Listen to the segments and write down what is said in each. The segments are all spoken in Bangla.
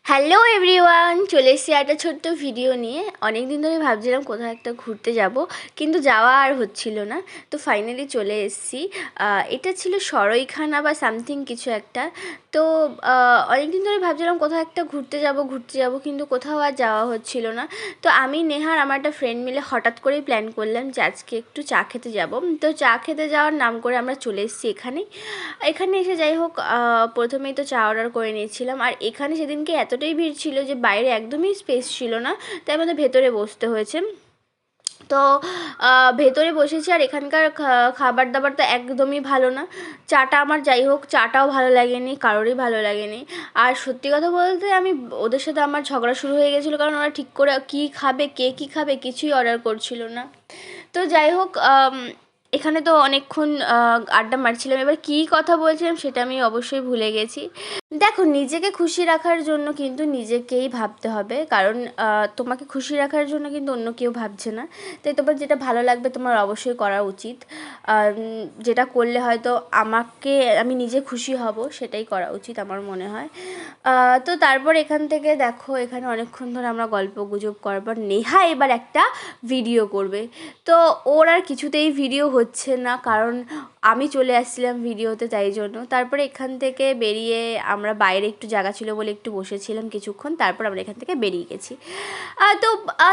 হ্যালো এভরিওয়ান, চলে এসেছি একটা ছোট্ট ভিডিও নিয়ে। অনেক দিন ধরে ভাবছিলাম কোথাও একটা ঘুরতে যাব, কিন্তু যাওয়া আর হচ্ছিল না। তো ফাইনালি চলে এসেছি। এটা ছিল সরাইখানা বা সামথিং কিছু একটা। তো অনেক দিন ধরে ভাবছিলাম কোথাও একটা ঘুরতে যাব, কিন্তু কোথাও আর যাওয়া হচ্ছিল না। তো আমি নেহার আমার একটা ফ্রেন্ড মিলে হঠাৎ করেই প্ল্যান করলাম যে আজকে একটু চা খেতে যাব। তো চা খেতে যাওয়ার নাম করে আমরা চলে এসেছি এখানে এসে যাই হোক, প্রথমেই তো চা অর্ডার করে নিয়েছিলাম। আর এখানে সেদিনকে এতটাই ভিড় ছিল যে বাইরে একদমই স্পেস ছিল না, তাই আমাদের ভেতরে বসতে হয়েছে। তো ভেতরে বসেছি। আর এখানকার খাবার দাবার তো একদমই ভালো না। চাটা আমার যাই হোক, চাটাও ভালো লাগেনি, কারোরই ভালো লাগেনি। আর সত্যি কথা বলতে আমি ওদের সাথে আমার ঝগড়া শুরু হয়ে গেছিলো, কারণ ওরা ঠিক করে কী খাবে, কে কী খাবে কিছুই অর্ডার করছিল না। তো যাই হোক, এখানে তো অনেকক্ষণ আড্ডা মারছিলাম। এবার কী কথা বলছিলাম সেটা আমি অবশ্যই ভুলে গেছি। দেখো, নিজেকে খুশি রাখার জন্য কিন্তু নিজেকেই ভাবতে হবে, কারণ তোমাকে খুশি রাখার জন্য কিন্তু অন্য কেউ ভাবছে না। তাই তোমার যেটা ভালো লাগবে তোমার অবশ্যই করা উচিত। যেটা করলে হয়তো আমি নিজে খুশি হব, সেটাই করা উচিত আমার মনে হয়। তো তারপর এখান থেকে দেখো, এখানে অনেকক্ষণ ধরে আমরা গল্প গুজব করার পর নেহা এবার একটা ভিডিও করবে। তো ওর আর কিছুতেই ভিডিও হচ্ছে না, কারণ আমি চলে আসছিলাম ভিডিওতে, তাই জন্য। তারপরে এখান থেকে বেরিয়ে আমরা বাইরে একটু জায়গা ছিল বলে একটু বসেছিলাম কিছুক্ষণ, তারপর আমরা এখান থেকে বেরিয়ে গেছি। তো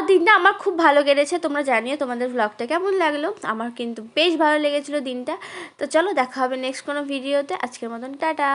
দিনটা আমার খুব ভালো কেটেছে। তোমরা জানিও তোমাদের ভ্লগটা কেমন লাগলো। আমার কিন্তু বেশ ভালো লেগেছিলো দিনটা। তো চলো, দেখা হবে নেক্সট কোনো ভিডিওতে। আজকের মতন টাটা।